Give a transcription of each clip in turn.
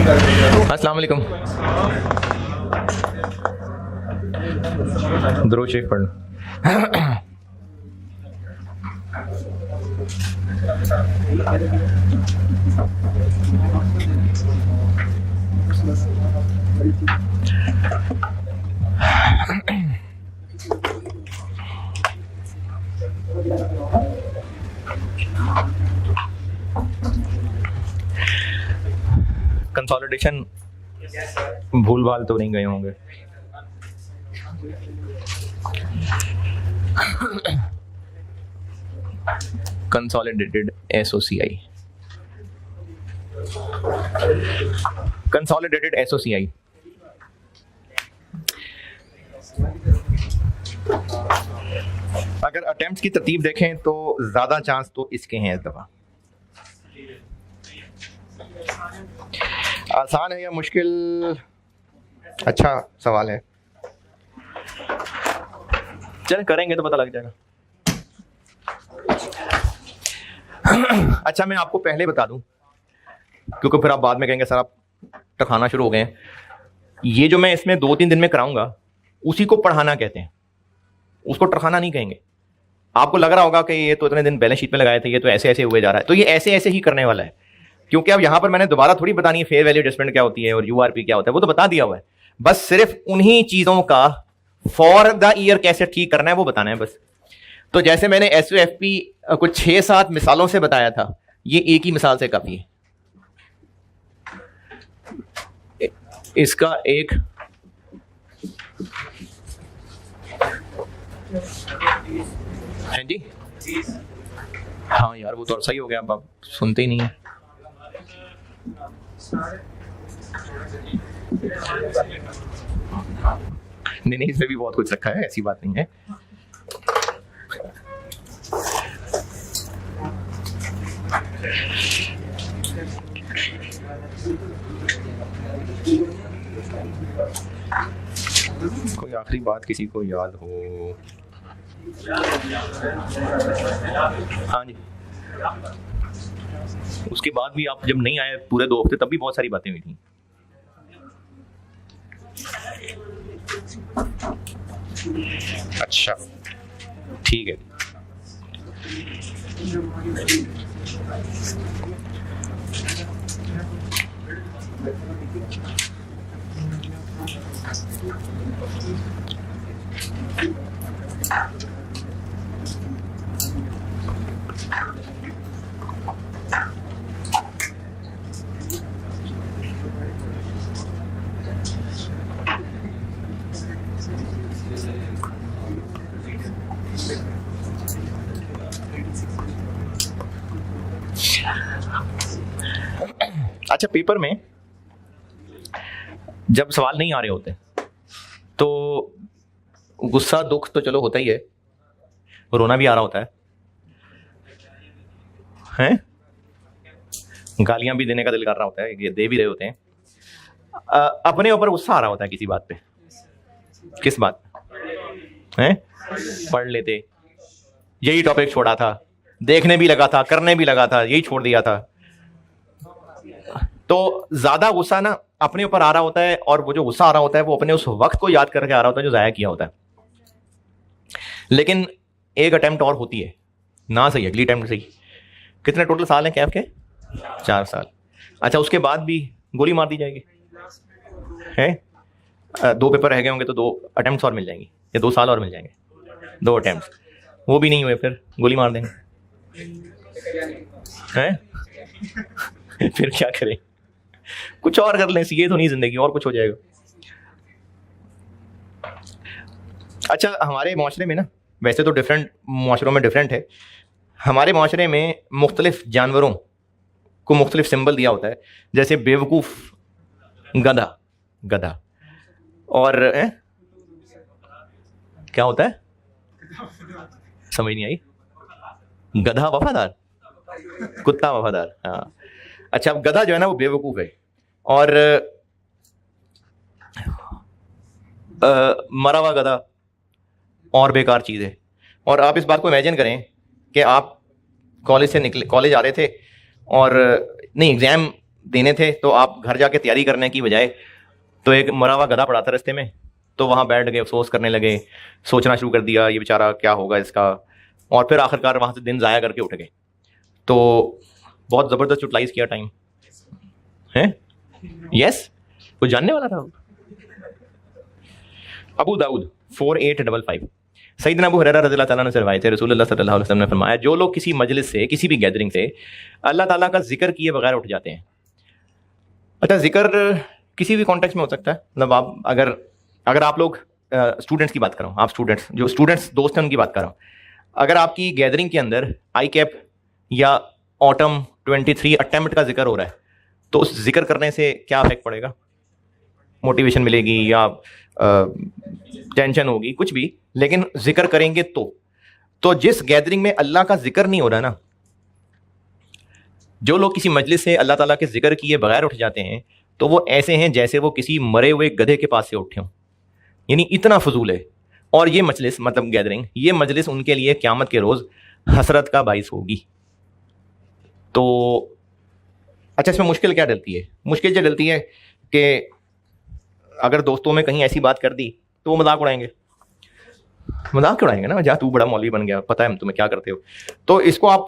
अस्सलाम वालेकुम। दुरूद शरीफ पढ़ना। कंसोलिडेशन भूल भाल तो नहीं गए होंगे? कंसोलिडेटेड एसओसीआई, कंसोलिडेटेड एसओसीआई अगर अटेम्प्ट की तरतीब देखें तो ज्यादा चांस तो इसके हैं इस दफा। आसान है या मुश्किल? अच्छा सवाल है, चल करेंगे तो पता लग जाएगा। अच्छा मैं आपको पहले बता दूं, क्योंकि फिर आप बाद में कहेंगे सर आप टखाना शुरू हो गए हैं। ये जो मैं इसमें 2-3 दिन में कराऊंगा उसी को पढ़ाना कहते हैं, उसको टखाना नहीं कहेंगे। आपको लग रहा होगा कि ये तो इतने दिन बैलेंस शीट में लगाए थे, ये तो ऐसे ऐसे हुए जा रहा है, तो ये ऐसे ऐसे ही करने वाला है। क्योंकि अब यहां पर मैंने दोबारा थोड़ी बतानी है फेयर वैल्यू एडजस्टमेंट क्या होती है और यूआरपी क्या होता है, वो तो बता दिया हुआ है। बस सिर्फ उन्हीं चीजों का फॉर द ईयर कैसे ठीक करना है वो बताना है बस। तो जैसे मैंने एसओएफपी कुछ 6-7 मिसालों से बताया था, ये एक ही मिसाल से काफी है। इसका एक है जी, हाँ यार वो तो सही हो गया, अब आप सुनते ही नहीं है। नहीं इसमें भी बहुत कुछ रखा है, ऐसी बात नहीं है। कोई आखिरी बात किसी को याद हो? हाँ जी, उसके बाद भी आप जब नहीं आए पूरे 2 हफ्ते तब भी बहुत सारी बातें हुई थी। अच्छा ठीक है। अच्छा पेपर में जब सवाल नहीं आ रहे होते तो गुस्सा दुख तो चलो होता ही है, रोना भी आ रहा होता है, हैं? गालियां भी देने का दिल कर रहा होता है, ये दे भी रहे होते हैं। अपने ऊपर गुस्सा आ रहा होता है किसी बात पे। किस बात हैं? पढ़ लेते, यही टॉपिक छोड़ा था, देखने भी लगा था, करने भी लगा था, यही छोड़ दिया था। तो ज्यादा गुस्सा ना अपने ऊपर आ रहा होता है, और वो जो गुस्सा आ रहा होता है वो अपने उस वक्त को याद करके आ रहा होता है जो जाया किया होता है। लेकिन एक अटेम्प्ट और होती है ना, सही अगली अटेम्प्ट सही। कितने टोटल साल हैं कैफ के? 4 साल। अच्छा उसके बाद भी गोली मार दी जाएगी है? 2 पेपर रह गए होंगे तो 2 अटेम्प्ट और मिल जाएंगी, या 2 साल और मिल जाएंगे। 2 अटेम्प्ट वो भी नहीं हुए फिर गोली मार देंगे हैं? फिर क्या करें? कुछ और कर लें, ये तो नहीं जिंदगी, और कुछ हो जाएगा। अच्छा हमारे माशरे में ना, वैसे तो डिफरेंट माशरों में डिफरेंट है, हमारे माशरे में मुख्तलिफ जानवरों को मुख्तलिफ सिंबल दिया होता है। जैसे बेवकूफ गधा, गधा, और क्या होता है समझ नहीं आई? गधा वफादार, कुत्ता वफादार। हाँ अच्छा, अब गधा जो है ना वो बेवकूफ है, और मरा हुआ गधा और बेकार चीज है। और आप इस बात को इमेजिन करें कि आप कॉलेज से निकले, कॉलेज आ रहे थे और नहीं एग्जाम देने थे तो आप घर जाके तैयारी करने की बजाय तो एक मरा हुआ गधा पड़ा था रास्ते में, तो वहाँ बैठ गए, अफसोस करने लगे, सोचना शुरू कर दिया ये बेचारा क्या होगा इसका, और फिर आखिरकार वहाँ से दिन ज़ाया करके उठ गए। तो बहुत ज़बरदस्त यूटिलाइज किया टाइम है। यस, कुछ जानने वाला था। अबू दाऊद 4855, सईदना अबू हुरैरा रज़ियल्लाहु ताला अन्हु से रिवायत है, रसूलुल्लाह सल्लल्लाहु अलैहि वसल्लम ने फरमाया, जो लोग किसी मजलिस से, किसी भी गैदरिंग से अल्लाह ताला का जिक्र किए बगैर उठ जाते हैं। अच्छा, जिक्र किसी भी कॉन्टेक्स्ट में हो सकता है, मतलब आप अगर आप लोग स्टूडेंट्स की बात कर रहा हूँ, आप स्टूडेंट्स, जो स्टूडेंट्स दोस्त हैं उनकी बात कर रहा हूँ, अगर आपकी गैदरिंग के अंदर आई कैप या ऑटम 23 अटेम्प्ट का जिक्र हो रहा है, तो उस जिक्र करने से क्या इफेक्ट पड़ेगा? मोटिवेशन मिलेगी या टेंशन होगी, कुछ भी, लेकिन जिक्र करेंगे तो जिस गैदरिंग में अल्लाह का जिक्र नहीं हो रहा ना, जो लोग किसी मजलिस से अल्लाह ताला के जिक्र किए बगैर उठ जाते हैं, तो वो ऐसे हैं जैसे वो किसी मरे हुए गधे के पास से उठे हों, यानी इतना फजूल है। और ये मजलिस, मतलब गैदरिंग, ये मजलिस उनके लिए क़यामत के रोज़ हसरत का बाइस होगी। तो अच्छा, इसमें मुश्किल क्या डलती है? मुश्किल जो डलती है कि अगर दोस्तों में कहीं ऐसी बात कर दी तो वो मजाक उड़ाएंगे, मजाक उड़ाएंगे ना, जा तू बड़ा मौलवी बन गया, पता है तुम्हें क्या करते हो। तो इसको आप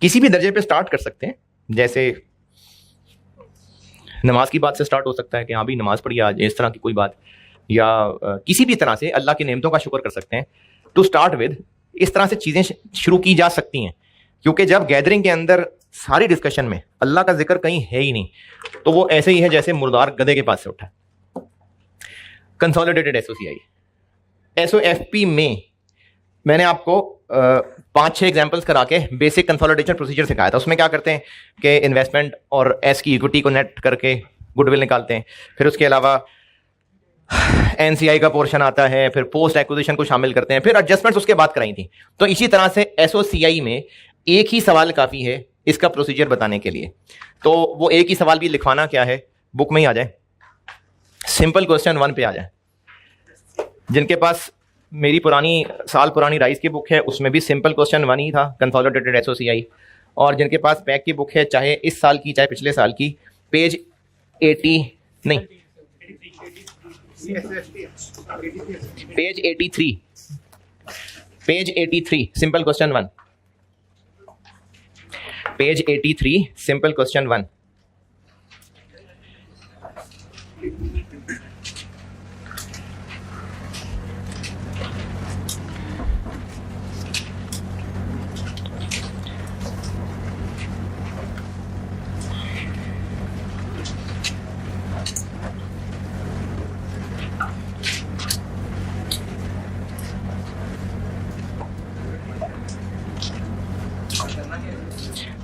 किसी भी दर्जे पे स्टार्ट कर सकते हैं, जैसे नमाज की बात से स्टार्ट हो सकता है कि हाँ भी नमाज पढ़ी आज, इस तरह की कोई बात, या किसी भी तरह से अल्लाह की नेमतों का शुक्र कर सकते हैं। टू स्टार्ट विद, इस तरह से चीज़ें शुरू की जा सकती हैं, क्योंकि जब गैदरिंग के अंदर सारी डिस्कशन में अल्लाह का जिक्र कहीं है ही नहीं, तो वो ऐसे ही है जैसे मुर्दार गधे के पास से उठा। कंसोलिडेटेड एसओसीआई, एसओएफपी में मैंने आपको 5-6 एग्जांपल्स करा के बेसिक कंसोलिडेशन प्रोसीजर सिखाया था। उसमें क्या करते हैं कि इन्वेस्टमेंट और एस की इक्विटी को नेट करके गुडविल निकालते हैं, फिर उसके अलावा एनसीआई का पोर्शन आता है, फिर पोस्ट एक्विजिशन को शामिल करते हैं, फिर एडजस्टमेंट्स उसके बाद कराई थी। तो इसी तरह से एसओसीआई में एक ही सवाल काफ़ी है इसका प्रोसीजर बताने के लिए। तो वो एक ही सवाल भी लिखवाना क्या है, बुक में ही आ जाए, सिंपल क्वेश्चन 1 पे आ जाए। जिनके पास मेरी साल पुरानी राइस की बुक है, उसमें भी सिंपल क्वेश्चन 1 ही था, कंसोलिडेटेड एसओसीआई। और जिनके पास पैक की बुक है, चाहे इस साल की चाहे पिछले साल की, पेज 80 नहीं, page 83 simple question 1, page 83 simple question 1।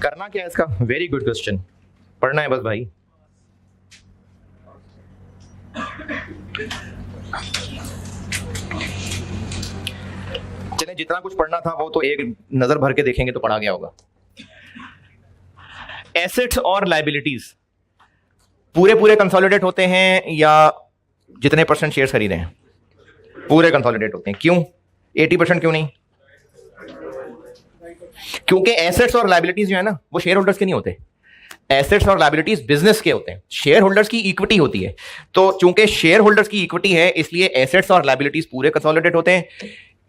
करना क्या है इसका? वेरी गुड क्वेश्चन, पढ़ना है बस भाई। चलें, जितना कुछ पढ़ना था वो तो एक नजर भर के देखेंगे तो पढ़ा गया होगा। एसेट्स और लायबिलिटीज पूरे कंसोलिडेट होते हैं या जितने परसेंट शेयर्स खरीदे हैं पूरे कंसोलिडेट होते हैं? क्यों 80% क्यों नहीं? क्योंकि एसेट्स और लायबिलिटीज जो है ना, वो शेयर होल्डर्स के नहीं होते। एसेट्स और लायबिलिटीज बिजनेस के होते हैं, शेयर होल्डर्स की इक्विटी होती है। तो चूंकि शेयर होल्डर्स की इक्विटी है, इसलिए एसेट्स और लायबिलिटीज पूरे कंसोलिडेट होते हैं।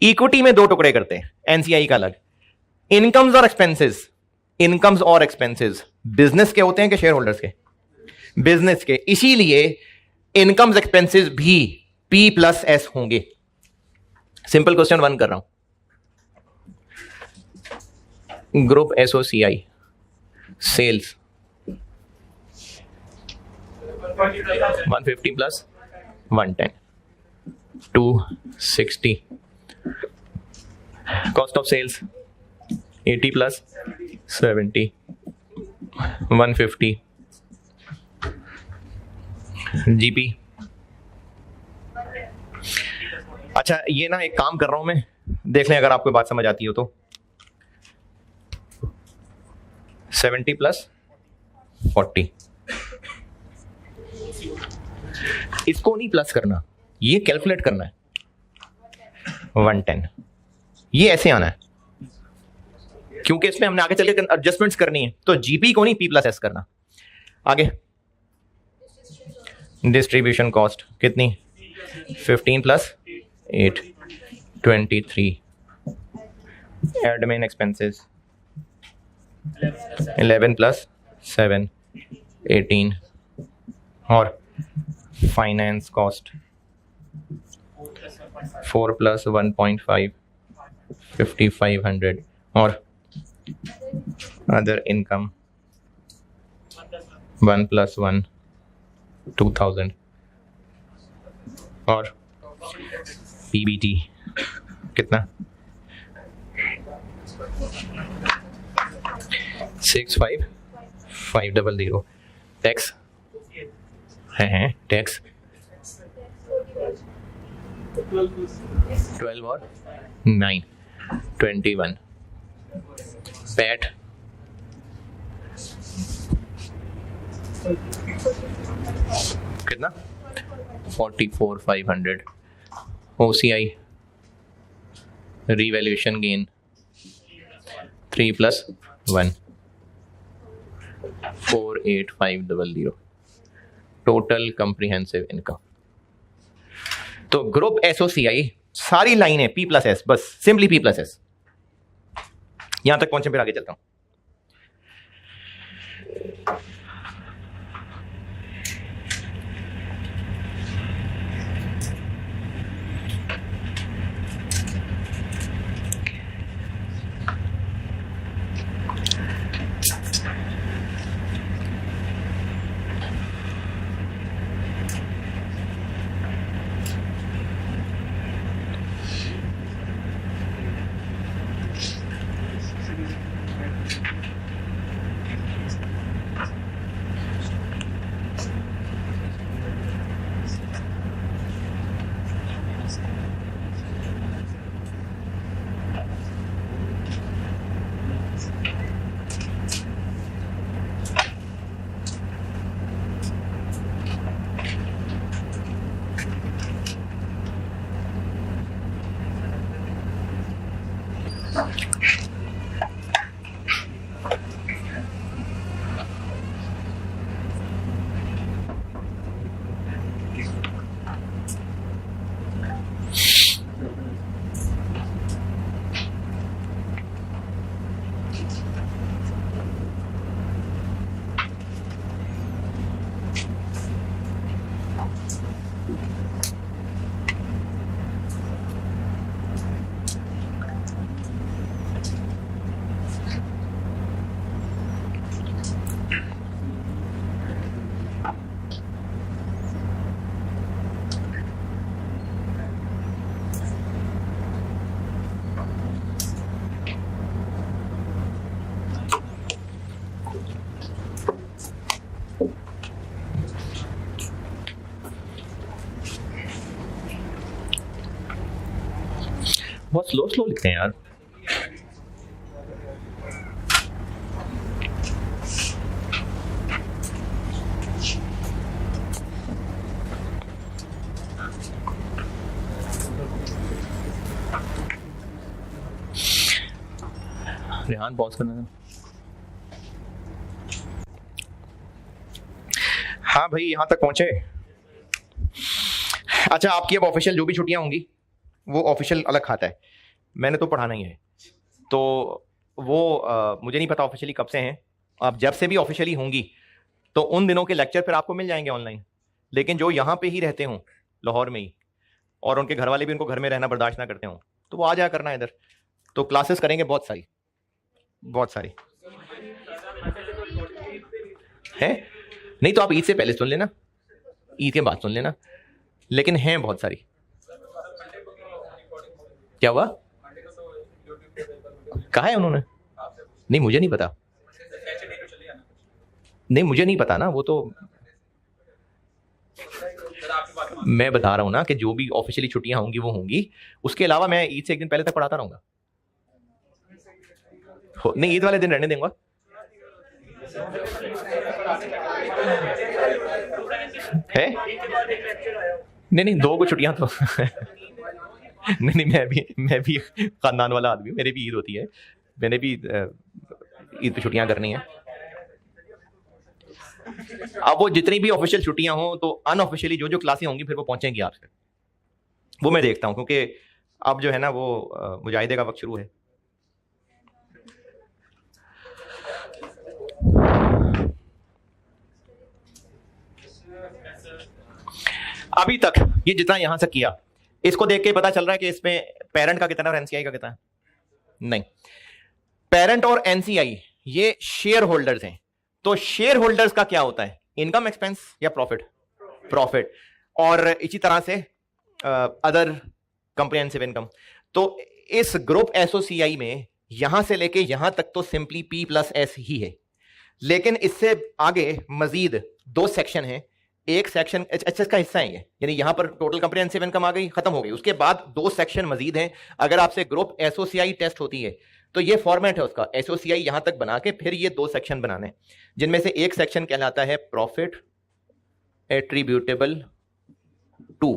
इक्विटी में 2 टुकड़े करते हैं, एनसीआई का अलग। इनकम्स और एक्सपेंसेस, इनकम्स और एक्सपेंसेस बिजनेस के होते हैं कि शेयर होल्डर्स के? बिजनेस के। इसीलिए इनकम्स एक्सपेंसेस भी P+S होंगे। सिंपल क्वेश्चन 1 कर रहा हूं। Group SOCI sales 150 + 110 260, cost of sales 80 + 70 150, GP. अच्छा, ये ना एक काम कर रहा हूं मैं, देख लें अगर आपको बात समझ आती हो तो। 70 + 40, इसको नहीं प्लस करना, ये कैलकुलेट करना है। 110, ये ऐसे आना है क्योंकि इसमें हमने आगे चल के एडजस्टमेंट्स करनी है। तो जीपी को नहीं P+S करना, आगे डिस्ट्रीब्यूशन कॉस्ट कितनी, 15 + 8 23। Admin expenses 11 + 7 18। और फाइनेंस कॉस्ट 4 + 1.5 5500। और अदर इनकम 1 + 1 2000। और पीबीटी कितना, 65500। टैक्स है टैक्स 12 और 9 21। पैट कितना, 44,500। OCI revaluation gain 3 + 1 48500। Total comprehensive income. तो ग्रुप एसओसीआई सारी लाइन है P+S, बस सिंपली P+S। यहां तक पहुंचे, फिर आगे चलता हूं। बहुत स्लो स्लो लिखते हैं यार। रेहान पॉज करना था। हाँ भाई, यहां तक पहुंचे। अच्छा, आपकी अब ऑफिशियल जो भी छुट्टियां होंगी वो ऑफिशियल अलग खाता है, मैंने तो पढ़ाना ही है। तो वो मुझे नहीं पता ऑफिशियली कब से हैं। आप जब से भी ऑफिशियली होंगी तो उन दिनों के लेक्चर फिर आपको मिल जाएंगे ऑनलाइन। लेकिन जो यहाँ पे ही रहते हों लाहौर में ही, और उनके घर वाले भी उनको घर में रहना बर्दाश्त ना करते हों, तो वो आ जाया करना इधर। तो क्लासेस करेंगे बहुत सारी है। नहीं तो आप ईद से पहले सुन लेना, ईद के बाद सुन लेना, लेकिन हैं बहुत सारी। क्या हुआ, कहा है उन्होंने? नहीं मुझे नहीं पता, नहीं मुझे नहीं पता ना, वो तो मैं बता रहा हूं ना कि जो भी ऑफिशियली छुट्टियां होंगी वो होंगी। उसके अलावा मैं ईद से एक दिन पहले तक पढ़ाता रहूंगा। नहीं, ईद वाले दिन रहने देंगे। है नहीं 2 को छुट्टियां तो नहीं मैं भी खानदान वाला आदमी हूं, मेरे भी ईद होती है, मैंने भी ईद पे छुट्टियां करनी है। अब वो जितनी भी ऑफिशियल छुट्टियां हों तो अनऑफिशियली जो जो क्लासें होंगी फिर वो पहुंचेंगी आपसे, वो मैं देखता हूं, क्योंकि अब जो है ना वो मुजाहिदे का वक्त शुरू है। अभी तक ये जितना यहां से किया, इसको देख के पता चल रहा है कि इसमें पेरेंट का कितना और एनसीआई का कितना है? नहीं, पेरेंट और एनसीआई ये शेयर होल्डर्स हैं। तो शेयर होल्डर्स का क्या होता है? इनकम, एक्सपेंस या प्रॉफिट? प्रॉफिट। और इसी तरह से अदर कंप्रिहेंसिव इनकम। तो इस ग्रुप एसओसीआई में यहां से लेके यहां तक तो सिंपली पी प्लस एस ही है, लेकिन इससे आगे मजीद दो सेक्शन है। एक सेक्शन एचएस का हिस्सा है ये, यानी यहां पर टोटल कंप्रिहेंसिव इनकम आ गई, खत्म हो गई। उसके बाद दो सेक्शन मजीद हैं। अगर आपसे ग्रुप एसओसीआई टेस्ट होती है तो ये फॉर्मेट है उसका, एसओसीआई यहां तक बना के फिर ये दो सेक्शन बनाने, जिनमें से एक सेक्शन कहलाता है प्रॉफिट एट्रीब्यूटेबल टू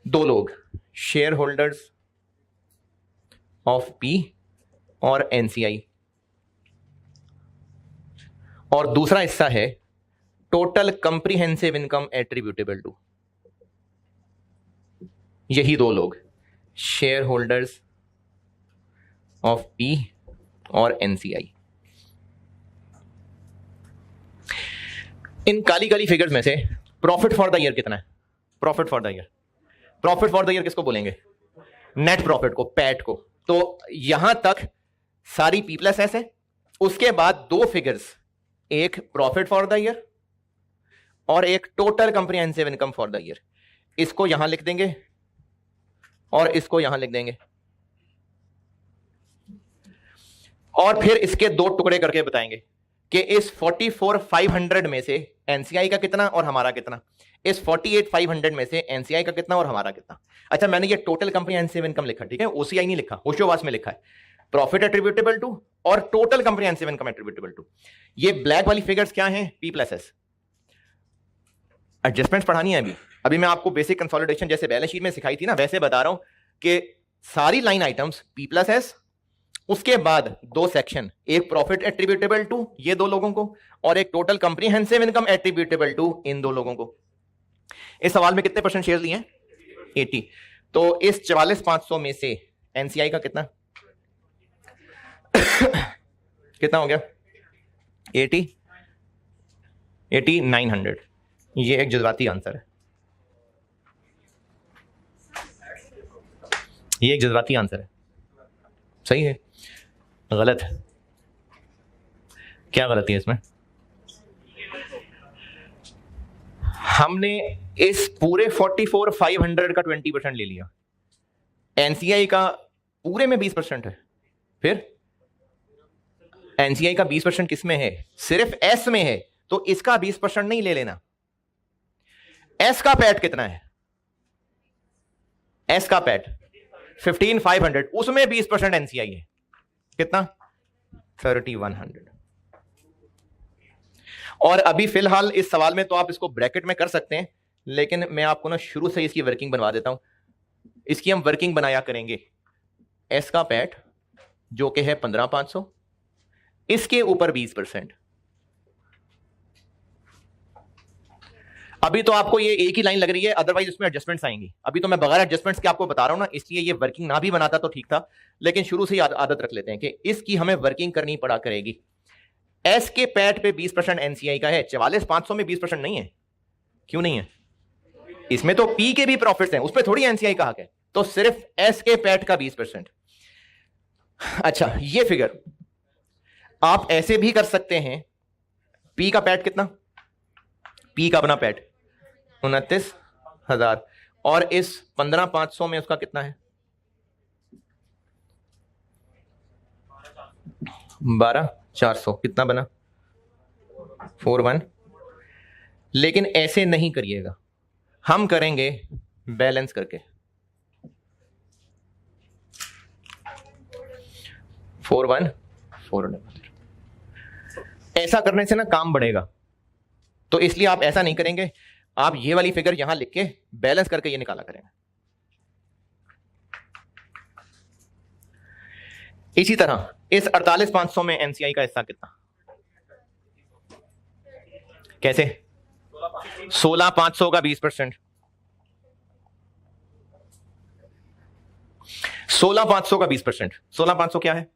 दो लोग, शेयर होल्डर्स ऑफ पी और एनसीआई, और दूसरा हिस्सा है total comprehensive income attributable to, यही दो लोग, शेयर होल्डर्स ऑफ पी और एनसीआई। इन काली काली फिगर्स में से प्रॉफिट फॉर द ईयर कितना है? Profit for the year, profit for the year किसको बोलेंगे? नेट प्रॉफिट को, पैट को। तो यहां तक सारी पी प्लस एस है। उसके बाद दो फिगर्स, एक प्रॉफिट फॉर द ईयर और एक total comprehensive income for the year. इसको यहां लिख देंगे और इसको यहां लिख देंगे, और फिर इसके दो टुकड़े करके बताएंगे कि इस 44,500 में से एनसीआई का कितना और हमारा कितना, इस 48,500 में से एनसीआई का कितना और हमारा कितना। अच्छा, मैंने ये टोटल कंप्रिहेंसिव इनकम लिखा, ठीक है, ओसीआई नहीं लिखा, होशोवास में लिखा है प्रॉफिट एट्रीब्यूटेबल टू और total comprehensive income attributable to. ये ब्लैक वाली फिगर्स क्या हैं? P plus S. एडजस्टमेंट्स पढ़ानी है अभी। अभी मैं आपको बेसिक कंसोलिडेशन जैसे बैलेंस शीट में सिखाई थी ना, वैसे बता रहा हूं कि सारी line items P plus S, उसके बाद दो सेक्शन, एक प्रॉफिट एट्रीब्यूटेबल टू ये दो लोगों को और एक total comprehensive income attributable to इन दो लोगों को। इस सवाल में कितने परसेंट शेयर लिए हैं? 80। तो इस 44,500 में से एनसीआई का कितना कितना हो गया? 80, 900। ये एक जज्बाती आंसर है, ये एक जज्बाती आंसर है। सही है? गलत है? क्या गलती है इसमें? हमने इस पूरे 44,500 का 20% ले लिया, एनसीआई का पूरे में 20% है। फिर एनसीआई का 20% किस में है? सिर्फ एस में है, तो इसका 20% नहीं ले लेना। एस का पैट कितना है? एस का पैट 15,500, उसमें 20% एनसीआई है। कितना? 3,100। और अभी फिलहाल इस सवाल में तो आप इसको ब्रैकेट में कर सकते हैं, लेकिन मैं आपको ना शुरू से इसकी वर्किंग बनवा देता हूं। इसकी हम वर्किंग बनाया करेंगे। एस का पैट जो कि है 15,500, इसके ऊपर 20%। अभी तो आपको ये एक ही लाइन लग रही है, अदरवाइज उसमें एडजस्टमेंट्स आएंगी। अभी तो मैं बगैर एडजस्टमेंट्स के आपको बता रहा हूं ना, इसलिए ये वर्किंग ना भी बनाता तो ठीक था, लेकिन शुरू से ही आदत रख लेते हैं कि इसकी हमें वर्किंग करनी पड़ा करेगी। एस के पैट पे 20% एनसीआई का है, 44,500 में 20% नहीं है। क्यों नहीं है? इसमें तो पी के भी प्रॉफिट्स हैं, उस पर थोड़ी एनसीआई का हक है, तो सिर्फ एस के पैट का 20%। अच्छा, ये फिगर आप ऐसे भी कर सकते हैं। पी का पैट कितना? पी का अपना पैट 29,000, और इस 15,500 में उसका कितना है? 12,400। कितना बना? 41। लेकिन ऐसे नहीं करिएगा, हम करेंगे बैलेंस करके। 41,400। ऐसा करने से ना काम बढ़ेगा, तो इसलिए आप ऐसा नहीं करेंगे, आप ये वाली फिगर यहां लिख के बैलेंस करके ये निकाला करेंगे। इसी तरह इस 48,500 में एनसीआई का हिस्सा कितना? कैसे? 16,500 का 20%, 16,500 का 20%। 16,500 क्या है?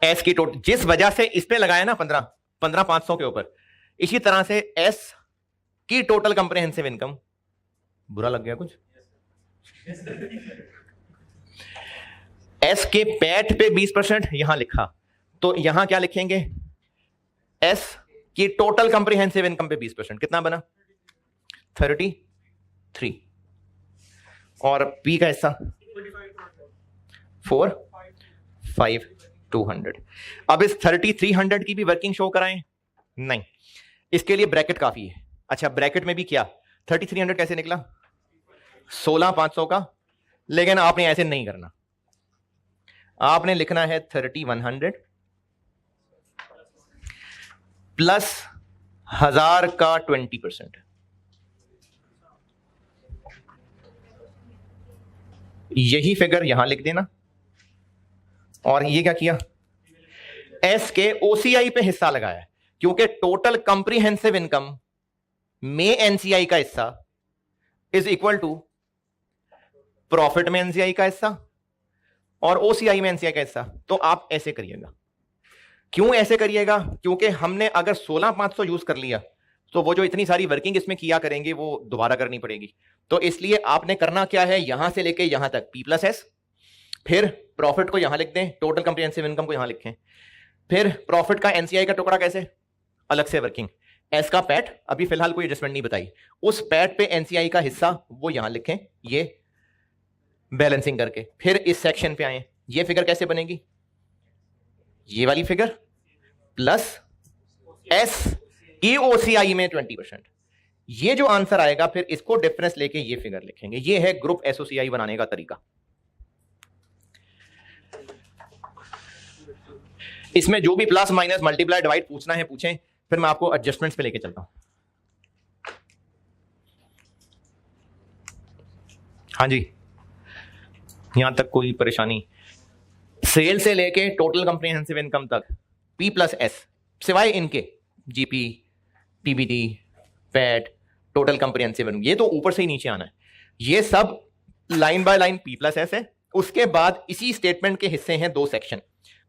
एस की टोटल, जिस वजह से इस पे लगाया ना 15,500 के ऊपर, इसी तरह से एस की टोटल कंप्रिहेंसिव इनकम, बुरा लग गया कुछ? एस के पैट पे 20% यहां लिखा, तो यहां क्या लिखेंगे? एस की टोटल कंप्रिहेंसिव इनकम पे 20%, कितना बना? 33। और पी का हिस्सा 4,5,200। अब इस 3,300 की भी वर्किंग शो कराएं? नहीं, इसके लिए ब्रैकेट काफी है। अच्छा, ब्रैकेट में भी क्या? 3,300 कैसे निकला? 16,500 का। लेकिन आपने ऐसे नहीं करना, आपने लिखना है 3,100 प्लस 1000 का 20%। यही फिगर यहां लिख देना। और ये क्या किया? एस के ओसीआई पे हिस्सा लगाया, क्योंकि टोटल कंप्रीहेंसिव इनकम में एनसीआई का हिस्सा इज इक्वल टू प्रॉफिट में एनसीआई का हिस्सा और ओसीआई में एनसीआई का हिस्सा। तो आप ऐसे करिएगा। क्यों ऐसे करिएगा? क्योंकि हमने अगर 16,500 यूज कर लिया तो वो जो इतनी सारी वर्किंग इसमें किया करेंगे वो दोबारा करनी पड़ेगी। तो इसलिए आपने करना क्या है, यहां से लेके यहां तक P प्लस एस, फिर प्रॉफिट को यहां लिख दें, टोटल कंप्रिहेंसिव इनकम को यहां लिखें, फिर प्रॉफिट का एनसीआई का टुकड़ा कैसे? अलग से वर्किंग, एस का पैट, अभी फिलहाल कोई एडजस्टमेंट नहीं बताई, उस पैट पे एनसीआई का हिस्सा वो यहां लिखें, ये बैलेंसिंग करके। फिर इस सेक्शन पे आए, ये फिगर कैसे बनेगी? ये वाली फिगर प्लस एस की ओसीआई में 20%। ये जो आंसर आएगा फिर इसको डिफरेंस लेके ये फिगर लिखेंगे। ये है ग्रुप एसओसीआई बनाने का तरीका। इसमें जो भी प्लस माइनस मल्टीप्लाई डिवाइड पूछना है पूछें, फिर मैं आपको एडजस्टमेंट्स पे लेके चलता हूं। हाँ जी, यहां तक कोई परेशानी? सेल से लेके टोटल कंप्रिहेंसिव इनकम तक P प्लस एस, सिवाय इनके GP, PBT, PAT, total comprehensive income, ये तो ऊपर से ही नीचे आना है। ये सब line by line P plus S है। उसके बाद इसी स्टेटमेंट के हिस्से हैं दो सेक्शन,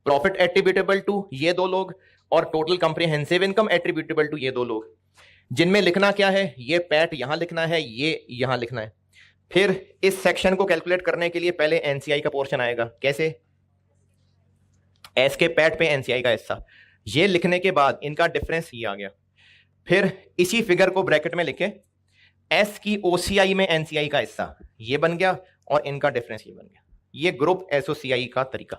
प्रॉफिट एट्रीब्यूटेबल टू ये दो लोग और total comprehensive income attributable to ये दो लोग, जिनमें लिखना क्या है? ये पैट यहां लिखना है, ये यहां लिखना है। फिर इस सेक्शन को कैलकुलेट करने के लिए पहले एनसीआई का पोर्शन आएगा। कैसे? एस के पैट पे एनसीआई का हिस्सा, ये लिखने के बाद इनका डिफरेंस ये आ गया। फिर इसी फिगर को ब्रैकेट में लिखे, एस की ओसीआई में एनसीआई का हिस्सा ये बन गया और इनका डिफरेंस ये बन गया। ये ग्रुप एसओसीआई का तरीका।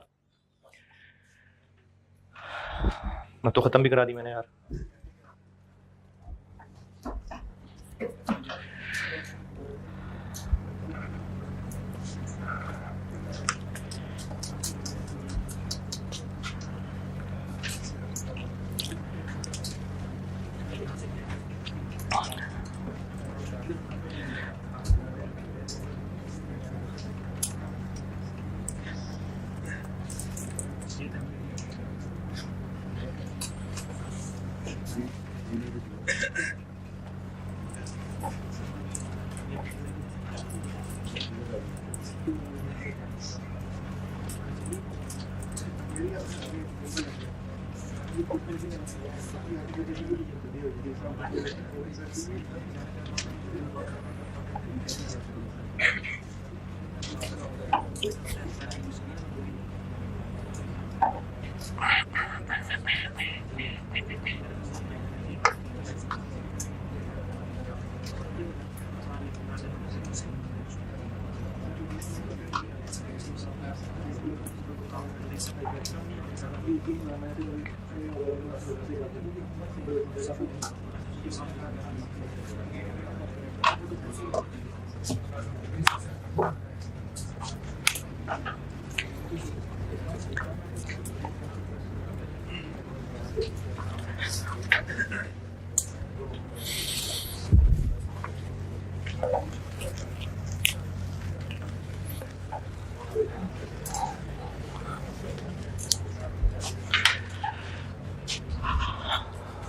मैं तो खत्म भी करा दी मैंने यार।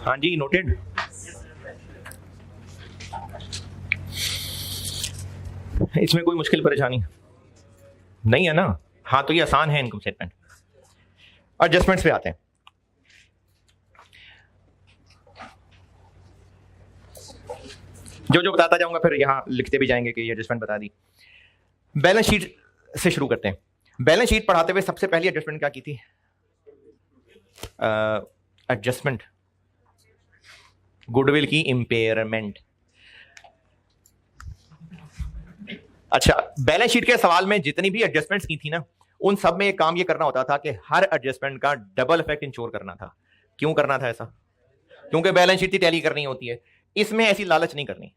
हाँ जी, नोटेड। इसमें कोई मुश्किल परेशानी नहीं है ना? हाँ, तो ये आसान है इनकम स्टेटमेंट। एडजस्टमेंट्स पे आते हैं। जो जो बताता जाऊंगा फिर यहां लिखते भी जाएंगे कि ये एडजस्टमेंट बता दी। बैलेंस शीट से शुरू करते हैं। बैलेंस शीट पढ़ाते हुए सबसे पहली एडजस्टमेंट क्या की थी? एडजस्टमेंट गुडविल की इंपेयरमेंट। अच्छा, बैलेंस शीट के सवाल में जितनी भी एडजस्टमेंट्स की थी ना, उन सब में एक काम ये करना होता था कि हर एडजस्टमेंट का डबल इफेक्ट इंश्योर करना था। क्यों करना था ऐसा? क्योंकि बैलेंस शीट की टैली करनी होती है। इसमें ऐसी लालच नहीं करनी।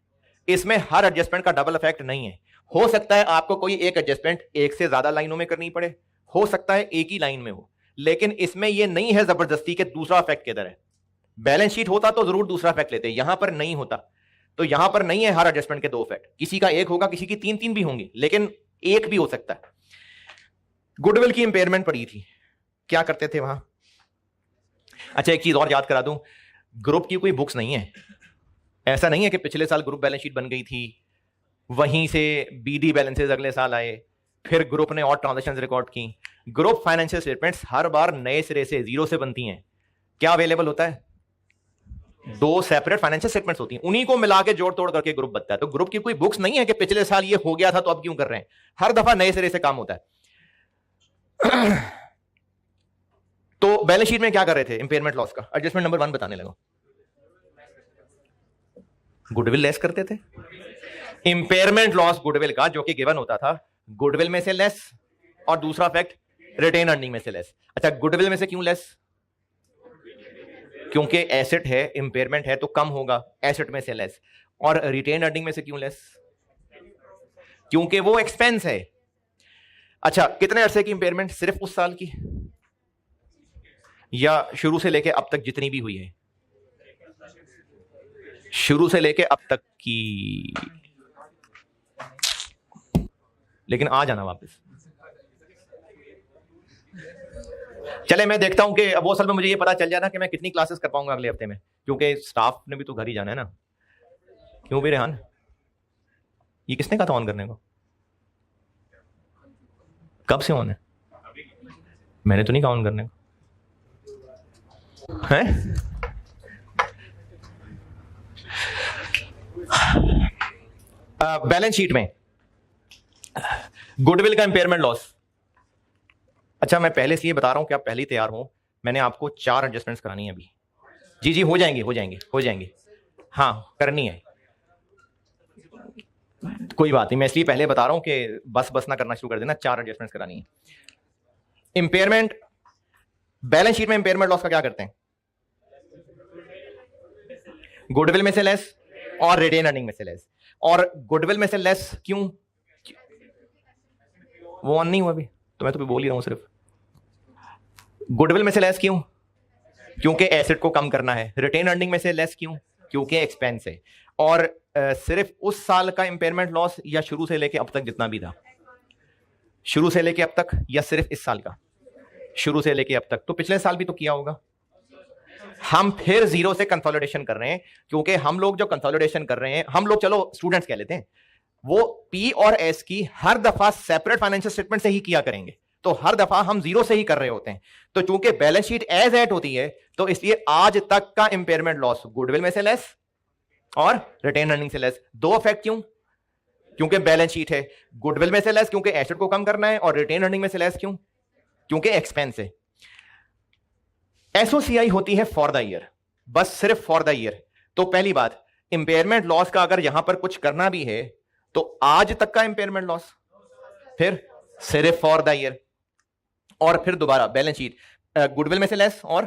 इसमें हर एडजस्टमेंट का डबल इफेक्ट नहीं है। हो सकता है आपको कोई एक एडजस्टमेंट एक से ज्यादा लाइनों में करनी पड़े, हो सकता है एक ही लाइन में हो, लेकिन इसमें यह नहीं है जबरदस्ती के दूसरा इफेक्ट किधर है। बैलेंस शीट होता तो जरूर दूसरा इफेक्ट लेते, यहां पर नहीं होता। तो यहां पर नहीं है हर एडजस्टमेंट के दो इफेक्ट, किसी का एक होगा, किसी की तीन तीन भी होंगी, लेकिन एक भी हो सकता है। गुडविल की इंपेयरमेंट पड़ी थी, क्या करते थे वहां? अच्छा, एक चीज और याद करा दूं, ग्रुप की कोई बुक्स नहीं है। ऐसा नहीं है कि पिछले साल ग्रुप बैलेंस शीट बन गई थी, वहीं से बीडी बैलेंसेस अगले साल आए, फिर ग्रुप ने और ट्रांजैक्शंस रिकॉर्ड की। ग्रुप फाइनेंशियल स्टेटमेंट्स हर बार नए सिरे से जीरो से बनती हैं। क्या अवेलेबल होता है? दो सेपरेट फाइनेंशियल स्टेटमेंट्स होती हैं, उन्हीं को मिला के जोड़ तोड़ करके ग्रुप बनता है। तो ग्रुप की कोई बुक्स नहीं है कि पिछले साल ये हो गया था तो अब क्यों कर रहे हैं। हर दफा नए सिरे से काम होता है। तो बैलेंस शीट में क्या कर रहे थे? इंपेयरमेंट लॉस का एडजस्टमेंट नंबर 1 बताने लगा। गुडविल लेस करते थे। इंपेयरमेंट लॉस गुडविल का जो कि गिवन होता था, गुडविल में से लेस, और दूसरा फैक्ट रिटेन अर्निंग में से लेस। अच्छा, गुडविल में से क्यों लेस? क्योंकि एसेट है, इंपेयरमेंट है तो कम होगा, एसेट में से लेस। और रिटेन अर्निंग में से क्यों लेस? क्योंकि वो एक्सपेंस है। अच्छा, कितने अरसे की इंपेयरमेंट? सिर्फ उस साल की या शुरू से लेके अब तक जितनी भी हुई है? शुरू से लेके अब तक की। लेकिन आ जाना वापस। चले, मैं देखता हूं कि अब वो असल में मुझे ये पता चल जाना कि मैं कितनी क्लासेस कर पाऊंगा अगले हफ्ते में, क्योंकि स्टाफ ने भी तो घर ही जाना है ना। क्यों भी रेहान, ये किसने कहा था ऑन करने को? कब से ऑन है? मैंने तो नहीं कहा ऑन करने को है। बैलेंस शीट में गुडविल का इंपेयरमेंट लॉस। अच्छा, मैं पहले से ये बता रहा हूं कि आप पहले ही तैयार हो। मैंने आपको 4 एडजस्टमेंट्स करानी है अभी। जी जी, हो जाएंगे हो जाएंगे हो जाएंगे। हाँ, करनी है, कोई बात नहीं। मैं इसलिए पहले बता रहा हूं कि बस ना करना शुरू कर देना। 4 एडजस्टमेंट्स करानी है। इंपेयरमेंट, बैलेंस शीट में इंपेयरमेंट लॉस का क्या करते हैं? गुडविल में से लेस और रिटेन अर्निंग में से लेस। और गुडविल में से लेस क्यों? वो ऑन नहीं हुआ अभी तो मैं तो बोल ही रहा हूं सिर्फ। गुडविल में से लेस क्यों? क्योंकि एसेट को कम करना है। रिटेन अर्निंग में से लेस क्यों? क्योंकि एक्सपेंस है। और सिर्फ उस साल का इंपेयरमेंट लॉस या शुरू से लेके अब तक जितना भी था? शुरू से लेके अब तक या सिर्फ इस साल का? शुरू से लेके अब तक। तो पिछले साल भी तो किया होगा। हम फिर जीरो से कंसोलिडेशन कर रहे हैं, क्योंकि हम लोग जो कंसोलिडेशन कर रहे हैं, हम लोग चलो स्टूडेंट्स कह लेते हैं, वो पी और एस की हर दफा सेपरेट फाइनेंशियल स्टेटमेंट से ही किया करेंगे। तो हर दफा हम जीरो से ही कर रहे होते हैं। तो चूंकि बैलेंस शीट एज एट होती है, तो इसलिए आज तक का इंपेयरमेंट लॉस गुडविल में से लेस और रिटेन अर्निंग से लेस। दो इफेक्ट क्यों? क्योंकि बैलेंस शीट है। गुडविल में से लेस क्योंकि एसेट को कम करना है, और रिटेन अर्निंग में से लेस क्यों? क्योंकि एक्सपेंस है। एसओसीआई होती है फॉर द ईयर, बस सिर्फ फॉर द ईयर। तो पहली बात, इंपेयरमेंट लॉस का अगर यहां पर कुछ करना भी है तो आज तक का इंपेयरमेंट लॉस, फिर सिर्फ फॉर द ईयर, और फिर दोबारा बैलेंस शीट गुडविल में से लेस और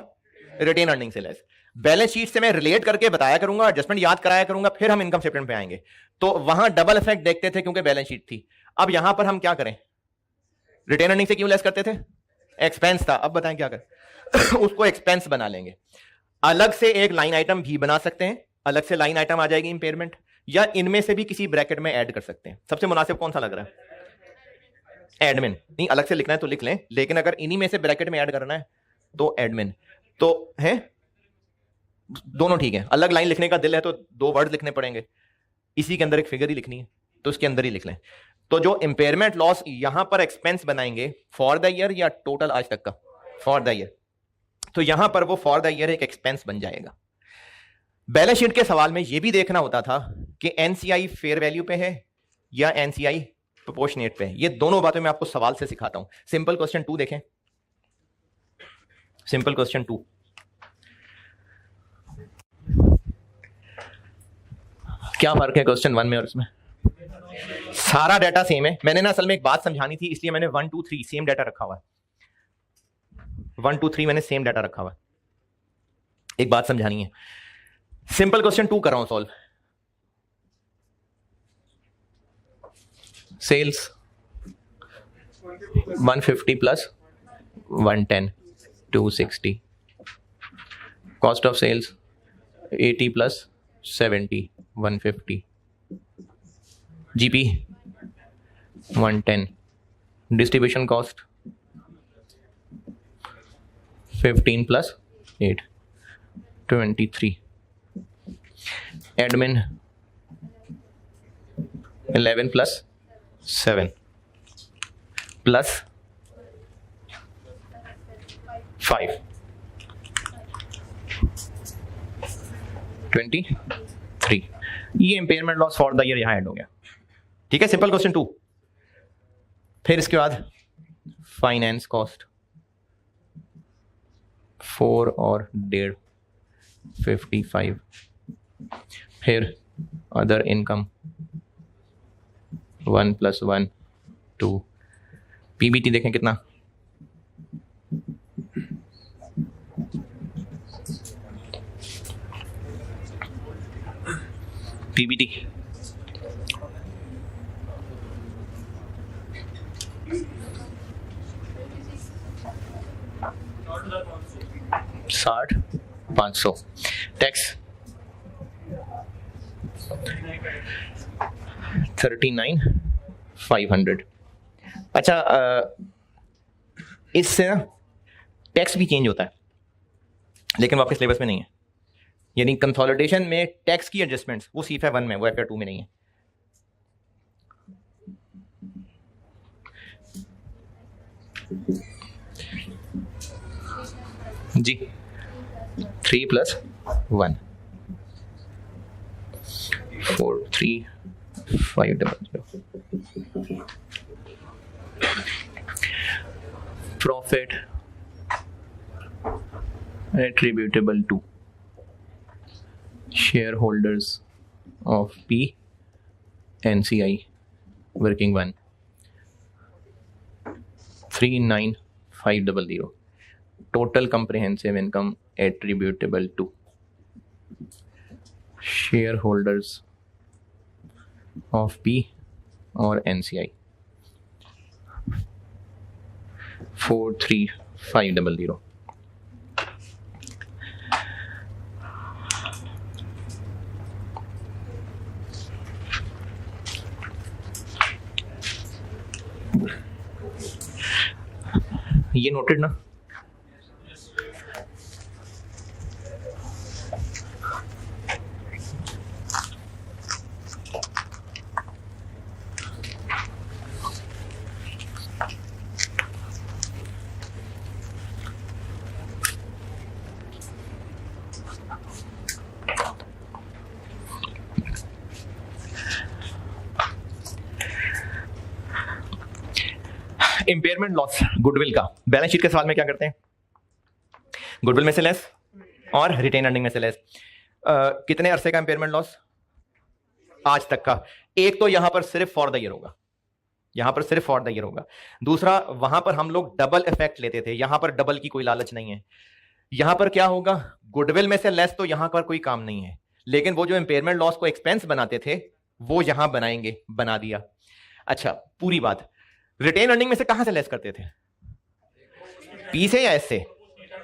रिटेन अर्निंग से लेस। बैलेंस शीट से मैं रिलेट करके बताया करूंगा, एडजस्टमेंट याद कराया करूंगा, फिर हम इनकम स्टेटमेंट पे आएंगे। तो वहां डबल इफेक्ट देखते थे क्योंकि बैलेंस शीट थी। अब यहां पर हम क्या करें? रिटेन अर्निंग से क्यों लेस करते थे? एक्सपेंस था। अब बताएं क्या करें? उसको एक्सपेंस बना लेंगे। अलग से एक लाइन आइटम भी बना सकते हैं, अलग से लाइन आइटम आ जाएगी इंपेयरमेंट, या इनमें से भी किसी ब्रैकेट में ऐड कर सकते हैं। सबसे मुनासिब कौन सा लग रहा है? एडमिन। नहीं, अलग से लिखना है तो लिख लें, लेकिन अगर इन्हीं में से ब्रैकेट में ऐड करना है तो एडमिन। तो है दोनों ठीक है। अलग लाइन लिखने का दिल है तो 2 वर्ड लिखने पड़ेंगे, इसी के अंदर एक फिगर ही लिखनी है तो इसके अंदर ही लिख लें। तो जो इंपेयरमेंट लॉस यहां पर एक्सपेंस बनाएंगे फॉर द ईयर या टोटल आज तक का, फॉर द ईयर, तो यहां पर वो फॉर द ईयर एक एक्सपेंस बन जाएगा। बैलेंस शीट के सवाल में यह भी देखना होता था कि एनसीआई फेयर वैल्यू पे है या एनसीआई प्रोपोर्शनेट पे है। ये दोनों बातें मैं आपको सवाल से सिखाता हूं। सिंपल क्वेश्चन 2 देखें, सिंपल क्वेश्चन 2। क्या फर्क है क्वेश्चन 1 में और इसमें? सारा डाटा सेम है। मैंने ना असल में एक बात समझानी थी, इसलिए मैंने 1 2 3 सेम डाटा रखा हुआ है। 1 2 3 मैंने सेम डाटा रखा हुआ है। एक बात समझानी है। सिंपल क्वेश्चन 2 कर रहा हूं solve. Sales 150 plus 110 260, cost of sales 80 plus 70 150, GP 110, distribution cost 15 plus 8 23, admin 11 plus 7 plus 5 23। ये impairment loss for the year यहां ऐड हो गया। ठीक है, सिंपल क्वेश्चन 2। फिर इसके बाद फाइनेंस कॉस्ट 4 और 1.5 55, फिर अदर इनकम 1 प्लस 1 2, पीबीटी देखें कितना, पीबीटी 60,500, टैक्स 39,500। अच्छा, इससे ना टैक्स भी चेंज होता है, लेकिन वो आपके सिलेबस में नहीं है। यानी कंसोलिडेशन में टैक्स की एडजस्टमेंट्स वो सीफा 1 में, वो एफए 2 में नहीं है। जी 3 plus 1 4 3 5 0। Profit attributable to shareholders of P NCI working 1 39,500, total comprehensive income attributable to shareholders of P or NCI 43,500। ये नोटेड ना? इंपेयरमेंट लॉस गुडविल का बैलेंस शीट के सवाल में क्या करते हैं? गुडविल में से लेस और रिटेन अर्निंग में से लेस। कितने अरसे का इंपेयरमेंट लॉस? आज तक का। एक तो यहां पर सिर्फ फॉर द ईयर होगा, यहां पर सिर्फ फॉर द ईयर होगा। दूसरा, वहां पर हम लोग डबल इफेक्ट लेते थे, यहां पर डबल की कोई लालच नहीं है। यहां पर क्या होगा? गुडविल में से लेस तो यहां पर कोई काम नहीं है, लेकिन वो जो इंपेयरमेंट लॉस को एक्सपेंस बनाते थे वो यहां बनाएंगे, बना दिया। अच्छा, पूरी बात। रिटेन अर्निंग में से कहां से लेस करते थे? पी से या एस से?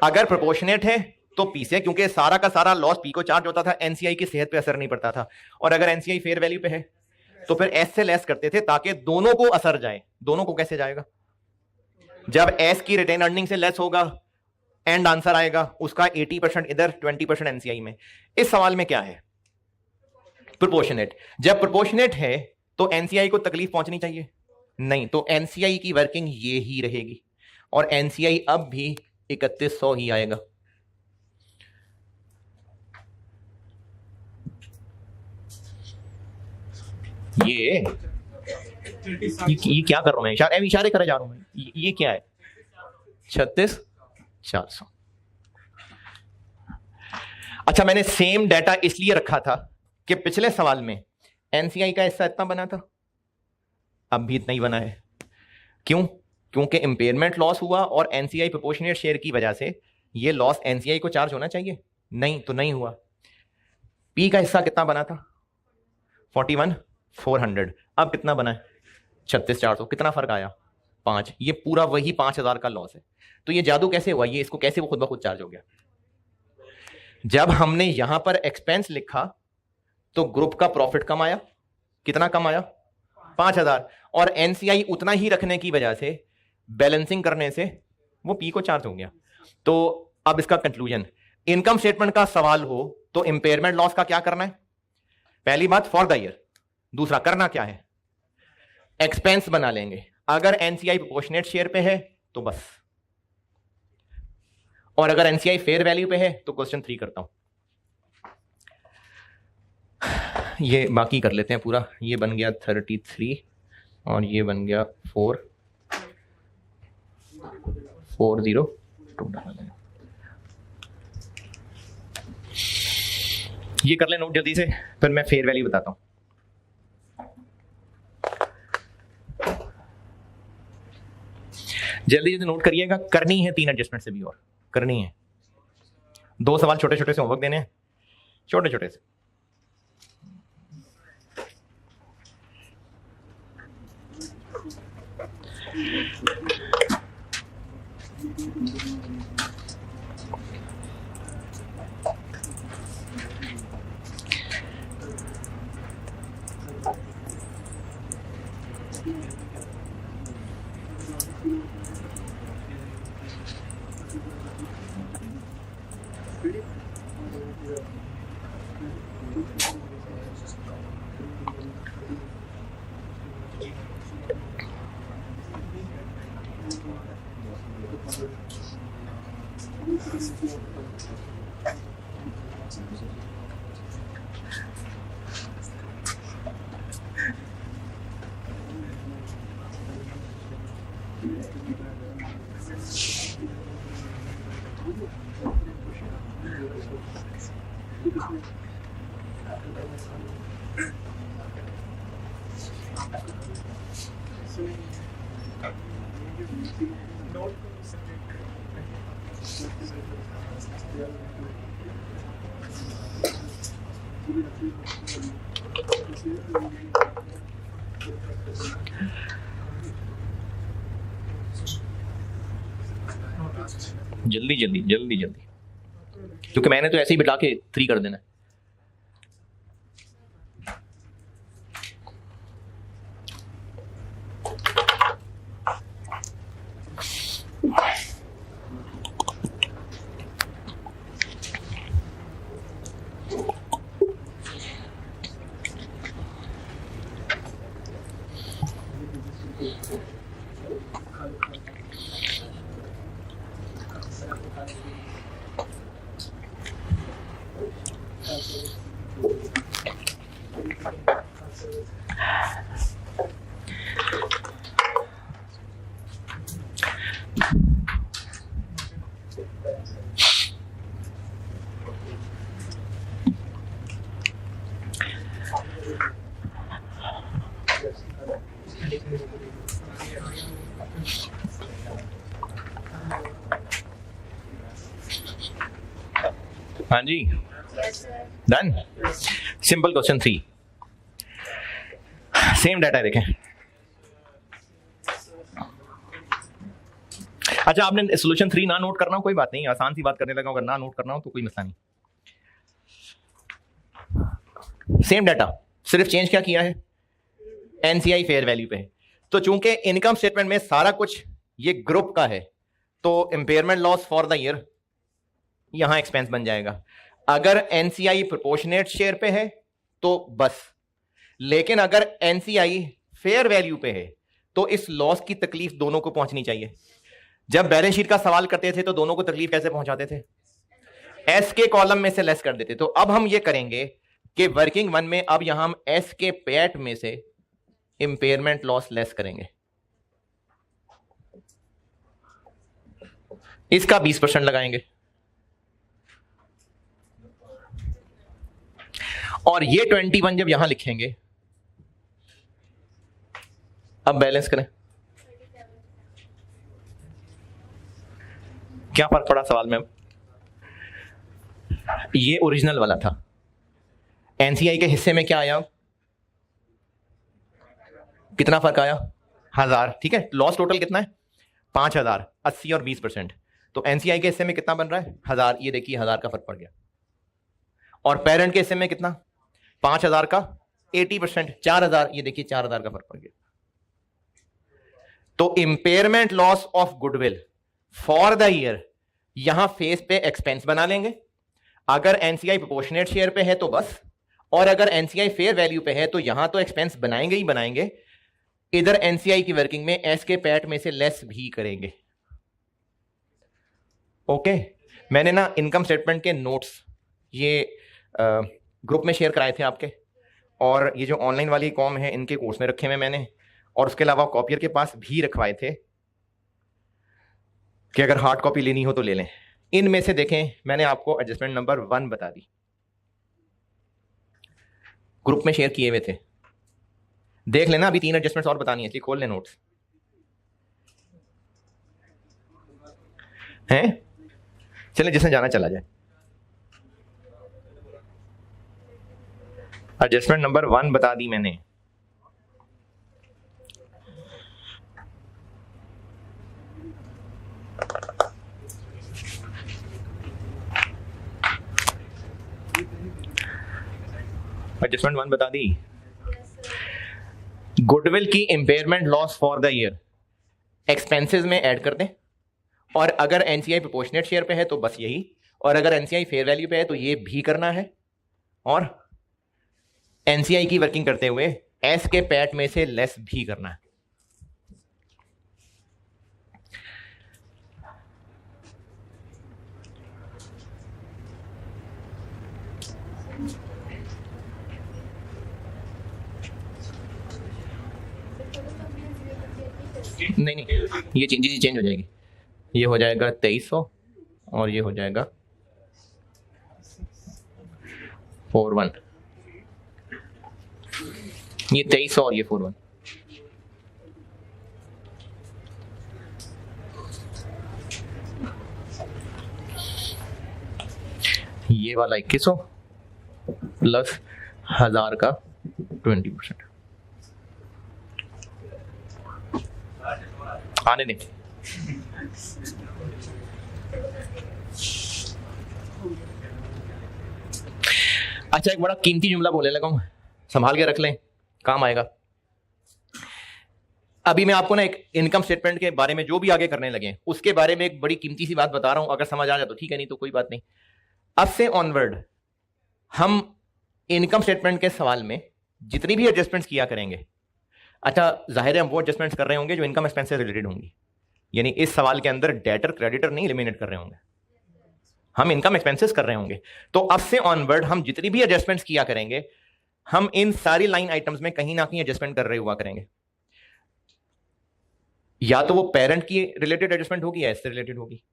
अगर प्रोपोर्शनेट है तो पी से, क्योंकि सारा का सारा लॉस पी को चार्ज होता था, एनसीआई की सेहत पे असर नहीं पड़ता था। और अगर एनसीआई फेयर वैल्यू पे है तो फिर एस से लेस करते थे ताकि दोनों को असर जाए। दोनों को कैसे जाएगा? जब एस की रिटेन अर्निंग से लेस होगा, एंड आंसर आएगा उसका 80% इधर, 20% एनसीआई में। इस सवाल में क्या है? प्रोपोर्शनेट। जब प्रोपोर्शनेट है तो एनसीआई को तकलीफ पहुंचनी चाहिए, नहीं, तो एनसीआई की वर्किंग ये ही रहेगी और एनसीआई अब भी 3100 ही आएगा। ये क्या कर रहा हूं मैं, इशारे करे जा रहा हूं मैं, ये क्या है 36,400। अच्छा, मैंने सेम डाटा इसलिए रखा था कि पिछले सवाल में एनसीआई का हिस्सा इतना बना था, अब भी इतना ही बना है। क्यों? क्योंकि इंपेयरमेंट लॉस हुआ और एनसीआई प्रोपोर्शनेट शेयर की वजह से ये लॉस एनसीआई को चार्ज होना चाहिए, नहीं तो नहीं हुआ। पी का हिस्सा कितना बना था 41,400, अब कितना बना है 36,400। कितना फर्क आया 5। ये पूरा वही 5,000 का लॉस है। तो ये जादू कैसे हुआ, ये इसको कैसे वो खुद ब खुद चार्ज हो गया? जब हमने यहां पर एक्सपेंस लिखा तो ग्रुप का प्रॉफिट कम आया, कितना कम आया 5,000, और एनसीआई उतना ही रखने की वजह से बैलेंसिंग करने से वो पी को चार्ज हो गया। तो अब इसका कंक्लूजन, इनकम स्टेटमेंट का सवाल हो तो इंपेयरमेंट लॉस का क्या करना है? पहली बात फॉर द ईयर, दूसरा करना क्या है, एक्सपेंस बना लेंगे। अगर एनसीआई प्रोपोर्शनेट शेयर पे है तो बस, और अगर एनसीआई फेयर वैल्यू पे है तो क्वेश्चन 3 करता हूं। ये बाकी कर लेते हैं पूरा। ये बन गया 33 और ये बन गया 4,402। ये कर ले नोट जल्दी से, फिर मैं फेयर वैल्यू बताता हूं। जल्दी जल्दी नोट करिएगा, करनी है 3 एडजस्टमेंट से भी और करनी है। 2 सवाल छोटे छोटे से होमवर्क देने हैं, छोटे छोटे से। जल्दी जल्दी जल्दी जल्दी, क्योंकि मैंने तो ऐसे ही बिठा के 3 कर देना। हाँ जी, done. Simple question 3, same data देखें। अच्छा, आपने सोल्यूशन 3 ना नोट करना हो कोई बात नहीं, आसान सी बात करने लगा, अगर ना नोट करना हो तो कोई मसला नहीं। सेम डाटा, सिर्फ चेंज क्या किया है, एनसीआई फेयर वैल्यू पे है। तो चूंकि इनकम स्टेटमेंट में सारा कुछ ये ग्रुप का है तो impairment loss for the year यहां एक्सपेंस बन जाएगा। अगर एनसीआई प्रोपोर्शनेट शेयर पे है तो बस, लेकिन अगर एनसीआई फेयर वैल्यू पे है तो इस लॉस की तकलीफ दोनों को पहुंचनी चाहिए। जब बैलेंस शीट का सवाल करते थे तो दोनों को तकलीफ कैसे पहुंचाते थे? एस के कॉलम में से लेस कर देते। तो अब हम ये करेंगे कि वर्किंग वन में अब यहां हम एस के पैट में से इंपेयरमेंट लॉस लेस करेंगे। इसका 20% लगाएंगे और ये 21 जब यहां लिखेंगे, अब बैलेंस करें। क्या फर्क पड़ा सवाल में? ये ओरिजिनल वाला था, एनसीआई के हिस्से में क्या आया? कितना फर्क आया? 1000। ठीक है, लॉस टोटल कितना है? 5000। 80 और 20%। तो एनसीआई के हिस्से में कितना बन रहा है? 1000। ये देखिए 1000 का फर्क पड़ गया। और पेरेंट के हिस्से में कितना? 5000 का 80%, 4000। ये देखिए 4000 का फर्क पड़ गया। तो impairment loss of goodwill for the year, यहां फेस पे एक्सपेंस बना लेंगे। अगर एनसीआई प्रोपोर्शनेट शेयर पे है तो बस, और अगर एनसीआई फेयर वैल्यू पे है तो यहां तो एक्सपेंस बनाएंगे ही बनाएंगे, इधर एनसीआई की वर्किंग में एस के पैट में से लेस भी करेंगे। ओके, मैंने ना इनकम स्टेटमेंट के नोट्स ये ग्रुप में शेयर कराए थे आपके, और ये जो ऑनलाइन वाली कॉम है इनके कोर्स में रखे हुए मैंने, और उसके अलावा कॉपियर के पास भी रखवाए थे कि अगर हार्ड कॉपी लेनी हो तो ले लें। इनमें से देखें, मैंने आपको एडजस्टमेंट नंबर 1 बता दी, ग्रुप में शेयर किए हुए थे, देख लेना। अभी 3 एडजस्टमेंट्स और बतानी है, इसलिए खोल लें नोट्स हैं। चलें, जिसने जाना चला जाए। एडजस्टमेंट नंबर 1 बता दी मैंने। एडजस्टमेंट 1 बता दी। गुडविल की impairment loss for the year expenses में ऐड कर दें, और अगर एनसीआई प्रोपोर्शनेट शेयर पे है तो बस यही, और अगर एनसीआई फेयर वैल्यू पे है तो ये भी करना है, और एनसीआई की वर्किंग करते हुए एस के पैट में से लेस भी करना है। नहीं नहीं, ये चीज चेंज हो जाएगी। ये हो जाएगा 2300 और ये हो जाएगा 41। ये 2300 और ये 41। ये वाला 2100 प्लस 1000 का 20%। आने दें। अच्छा, एक बड़ा कीमती जुमला बोलने लगा हूं, संभाल के रख लें, काम आएगा। अभी मैं आपको ना एक इनकम स्टेटमेंट के बारे में जो भी आगे करने लगे उसके बारे में एक बड़ी कीमती सी बात बता रहा हूं, अगर समझ आ जाए तो ठीक है, नहीं तो कोई बात नहीं। अब से ऑनवर्ड हम इनकम स्टेटमेंट के सवाल में जितनी भी एडजस्टमेंट्स किया करेंगे, अच्छा जाहिर है हम वो एडजस्टमेंट्स कर रहे होंगे जो इनकम एक्सपेंस से रिलेटेड होंगी, यानी इस सवाल के अंदर डेटर क्रेडिटर नहीं एलिमिनेट कर रहे होंगे, हम इनकम एक्सपेंसेस कर रहे होंगे। तो अब से ऑनवर्ड हम जितनी भी एडजस्टमेंट्स किया करेंगे, हम इन सारी लाइन आइटम्स में कहीं ना कहीं एडजस्टमेंट कर रहे हुआ करेंगे। या तो वो पेरेंट की रिलेटेड एडजस्टमेंट होगी या एस से रिलेटेड होगी।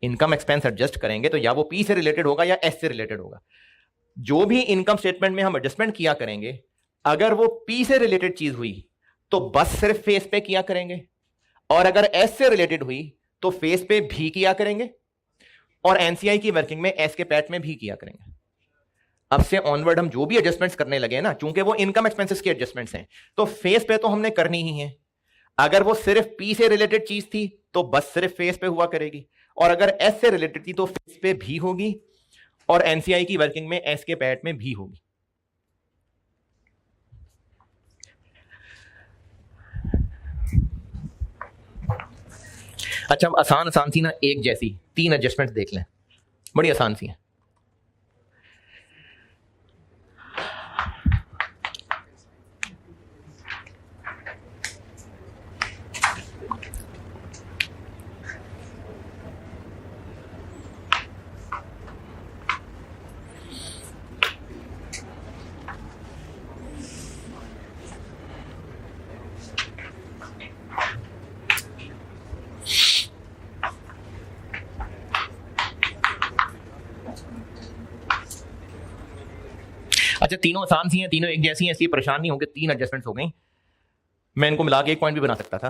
इनकम एक्सपेंस एडजस्ट करेंगे तो या वो पी से रिलेटेड होगा या एस से रिलेटेड होगा। जो भी इनकम स्टेटमेंट में हम एडजस्टमेंट किया करेंगे, अगर वो पी से रिलेटेड चीज हुई तो बस सिर्फ फेस पे किया करेंगे, और अगर एस से रिलेटेड हुई तो फेस पे भी किया करेंगे, और एनसीआई की वर्किंग में एस के पैट में भी किया करेंगे। अब से ऑनवर्ड हम जो भी एडजस्टमेंट्स करने लगे ना, चूंकि वो इनकम एक्सपेंसेस के एडजस्टमेंट्स हैं, तो फेस पे तो हमने करनी ही है। अगर वो सिर्फ पी से रिलेटेड चीज थी तो बस सिर्फ फेस पे हुआ करेगी, और अगर एस से रिलेटेड थी तो फेस पे भी होगी, और एनसीआई की वर्किंग में एस के पैट में भी होगी। अच्छा, अब आसान आसान सी ना एक जैसी 3 एडजस्टमेंट्स देख लें, बड़ी आसान सी है। अच्छा, तीनों आसान सी हैं, तीनों एक जैसी हैं, इसलिए परेशान नहीं होंगे। 3 एडजस्टमेंट्स हो गई, मैं इनको मिला के एक पॉइंट भी बना सकता था।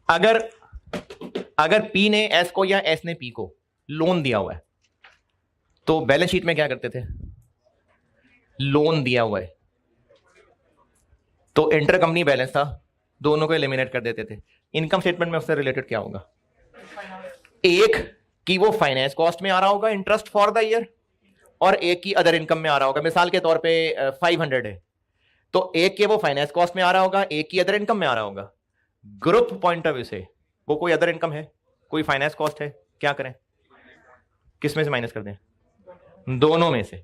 अगर पी ने एस को या एस ने पी को लोन दिया हुआ है, तो बैलेंस शीट में क्या करते थे? लोन दिया हुआ है तो इंटर कंपनी बैलेंस था, दोनों को एलिमिनेट कर देते थे। इनकम स्टेटमेंट में उससे रिलेटेड क्या होगा? एक की वो फाइनेंस कॉस्ट में आ रहा होगा, इंटरेस्ट फॉर द ईयर, और एक की अदर इनकम में आ रहा होगा। मिसाल के तौर पे 500 है, तो एक के वो फाइनेंस कॉस्ट में आ रहा होगा, एक की अदर इनकम में आ रहा होगा। ग्रुप पॉइंट ऑफ व्यू से वो कोई अदर इनकम है, कोई फाइनेंस कॉस्ट है, क्या करें? किस में से माइनस कर दें? दोनों में से।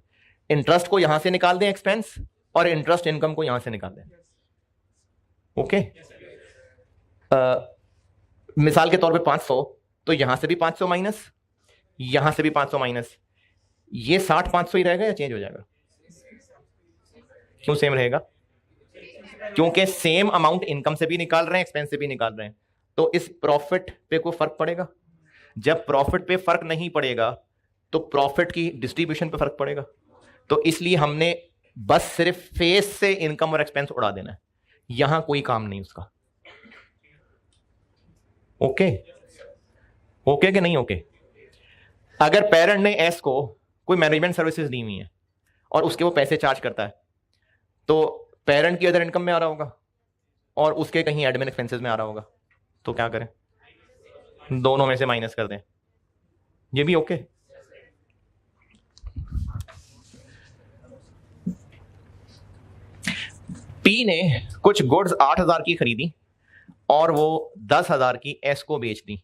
इंटरेस्ट को यहां से निकाल दें एक्सपेंस, और इंटरेस्ट इनकम को यहां से निकाल दें। ओके, मिसाल के तौर पे 500, तो यहां से भी 500 माइनस, यहां से भी 500 माइनस, ये 60 500 ही रहेगा या चेंज हो जाएगा? क्यों सेम रहेगा? क्योंकि सेम अमाउंट इनकम से भी निकाल रहे हैं, एक्सपेंस से भी निकाल रहे हैं। तो इस प्रॉफिट पे कोई फर्क पड़ेगा? जब प्रॉफिट पे फर्क नहीं पड़ेगा तो प्रॉफिट की डिस्ट्रीब्यूशन पे फर्क पड़ेगा। तो इसलिए हमने बस सिर्फ फेस से इनकम और एक्सपेंस उड़ा देना है, यहां कोई काम नहीं उसका। ओके ओके कि नहीं? ओके। अगर पेरेंट ने एस को कोई मैनेजमेंट सर्विसेज दी हुई है और उसके वो पैसे चार्ज करता है, तो पेरेंट की अदर इनकम में आ रहा होगा और उसके कहीं एडमिन एक्सपेंसेस में आ रहा होगा। तो क्या करें? दोनों में से माइनस कर दें। ये भी ओके। पी ने कुछ गुड्स 8000 की खरीदी और वो 10,000 की एस को बेच दी,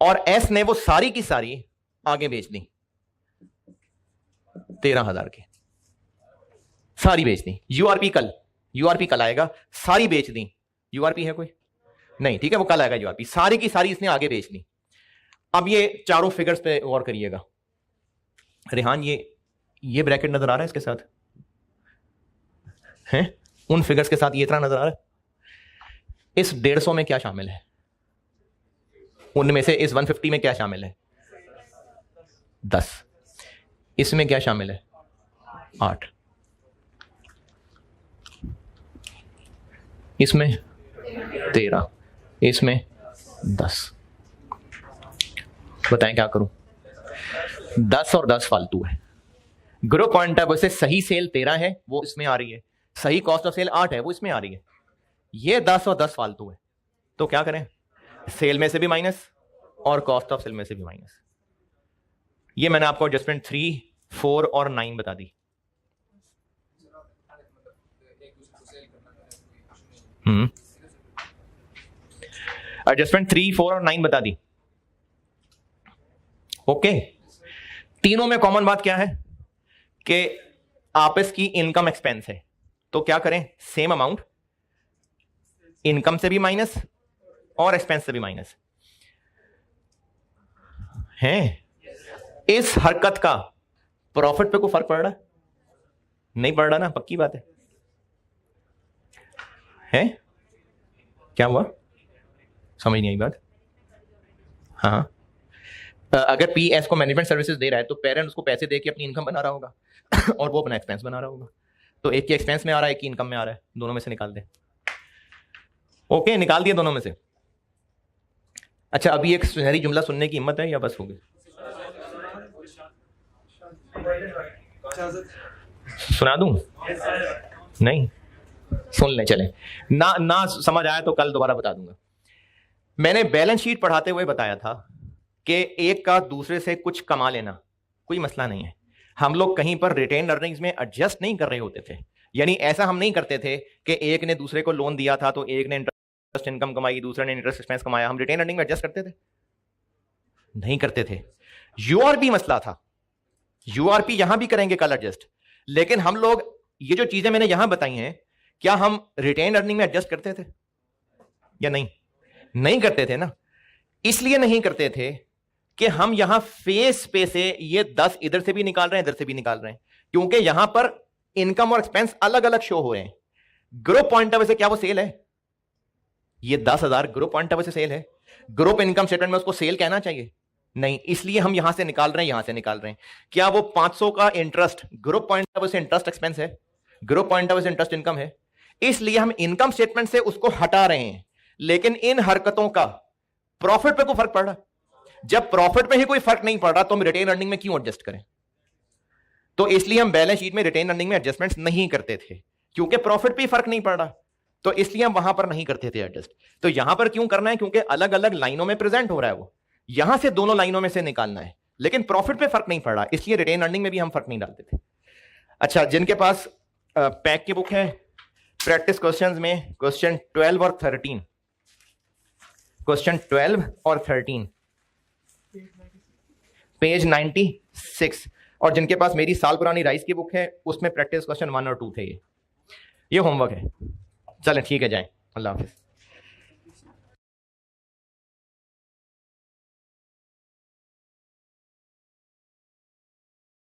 और एस ने वो सारी की सारी आगे बेच दी 13,000 की, सारी बेच दी। यूआरपी कल आएगा, सारी बेच दी। यूआरपी है कोई? नहीं, ठीक है, वो कल आएगा यूआरपी। सारी की सारी इसने आगे बेच दी। अब ये चारों फिगर्स पे गौर करिएगा। रेहान, ये ब्रैकेट नजर आ रहा है इसके साथ? हैं? उन फिगर्स के साथ ये इतना नजर आ रहा है? इस 150 में क्या शामिल है? उनमें से इस 150 में क्या शामिल है? 10। इसमें क्या शामिल है? 8। इसमें 13, इसमें 10। बताएं क्या करूं? 10 और 10 फालतू है। ग्रुप पॉइंट ऑफ व्यू से सही सेल 13 है, वो इसमें आ रही है। सही कॉस्ट ऑफ सेल 8 है, वो इसमें आ रही है। ये 10 और 10 फालतू है। तो क्या करें? सेल में से भी माइनस और कॉस्ट ऑफ सेल में से भी माइनस। ये मैंने आपको एडजस्टमेंट 3, 4 और 9 बता दी। एडजस्टमेंट 3, 4 और 9 बता दी। ओके। तीनों में कॉमन बात क्या है? कि आपस की इनकम एक्सपेंस है। तो क्या करें? सेम अमाउंट इनकम से भी माइनस और एक्सपेंस से भी माइनस है। इस हरकत का प्रॉफिट पे कोई फर्क पड़ रहा है? नहीं पड़ रहा ना, पक्की बात है? क्या हुआ? समझ नहीं आई बात। हाँ, अगर पी एस को मैनेजमेंट सर्विसेज दे रहा है तो पेरेंट उसको पैसे दे के अपनी इनकम बना रहा होगा और वो अपना एक्सपेंस बना रहा होगा। तो एक की एक्सपेंस में आ रहा है, एक की इनकम में आ रहा है, दोनों में से निकाल दे। ओके, निकाल दिया दोनों में से। अच्छा, अभी एक सुनहरी जुमला सुनने की हिम्मत है या बस हो गई? सुना दूं? नहीं, सुन ले चले। ना समझ आया तो कल दोबारा बता दूंगा। मैंने बैलेंस शीट पढ़ाते हुए बताया था कि एक का दूसरे से कुछ कमा लेना कोई मसला नहीं है। हम लोग कहीं पर रिटेन अर्निंग्स में एडजस्ट नहीं कर रहे होते थे। यानी ऐसा हम नहीं करते थे कि एक ने दूसरे को लोन दिया था तो एक ने इंटरेस्ट इनकम कमाई, दूसरे ने इंटरेस्ट एक्सपेंस कमाया। हम रिटेन अर्निंग में एडजस्ट करते थे? नहीं करते थे। यूआरपी मसला था। यूआरपी यहां भी करेंगे कल एडजस्ट, लेकिन हम लोग ये जो चीजें मैंने यहां बताई हैं, क्या हम रिटेन अर्निंग में एडजस्ट करते थे या नहीं? नहीं करते थे ना। इसलिए नहीं करते थे कि हम यहां फेस पे से ये 10 इधर से भी निकाल रहे हैं, इधर से भी निकाल रहे हैं, क्योंकि यहां पर इनकम और एक्सपेंस अलग अलग शो हो रहे हैं। ग्रुप पॉइंट ऑफ व्यू से क्या वो सेल है? ये 10,000 ग्रुप पॉइंट ऑफ व्यू से सेल है। ग्रुप इनकम स्टेटमेंट में उसको सेल कहना चाहिए? नहीं, इसलिए हम यहां से निकाल रहे हैं, यहां से निकाल रहे हैं। क्या वो 500 का इंटरेस्ट ग्रुप पॉइंट ऑफ से इंटरेस्ट एक्सपेंस है, ग्रुप पॉइंट ऑफ से इंटरेस्ट इनकम है, इसलिए हम इनकम स्टेटमेंट से उसको हटा रहे हैं। लेकिन इन हरकतों का प्रॉफिट पे कोई फर्क पड़ रहा? जब प्रॉफिट पे ही कोई फर्क नहीं पड़ रहा तो हम रिटेन अर्निंग में क्यों एडजस्ट करें? तो इसलिए हम बैलेंस शीट में रिटेन अर्निंग में एडजस्टमेंट्स नहीं करते थे, क्योंकि प्रॉफिट पे ही फर्क नहीं पड़ रहा, तो इसलिए हम वहां पर नहीं करते थे एडजस्ट। तो यहां पर क्यों करना है? क्योंकि अलग अलग लाइनों में प्रेजेंट हो रहा है, वो यहां से दोनों लाइनों में से निकालना है, लेकिन प्रॉफिट पे फर्क नहीं पड़ रहा, इसलिए रिटेन अर्निंग में भी हम फर्क नहीं डालते थे। अच्छा, जिनके पास पैक की बुक है, प्रैक्टिस क्वेश्चंस में क्वेश्चन 12 और 13, क्वेश्चन 12 और 13 पेज 96, और जिनके पास मेरी साल पुरानी राइस की बुक है उसमें प्रैक्टिस क्वेश्चन 1 और 2 थे। ये होमवर्क है। चलें ठीक है, जाएं। अल्लाह हाफिज।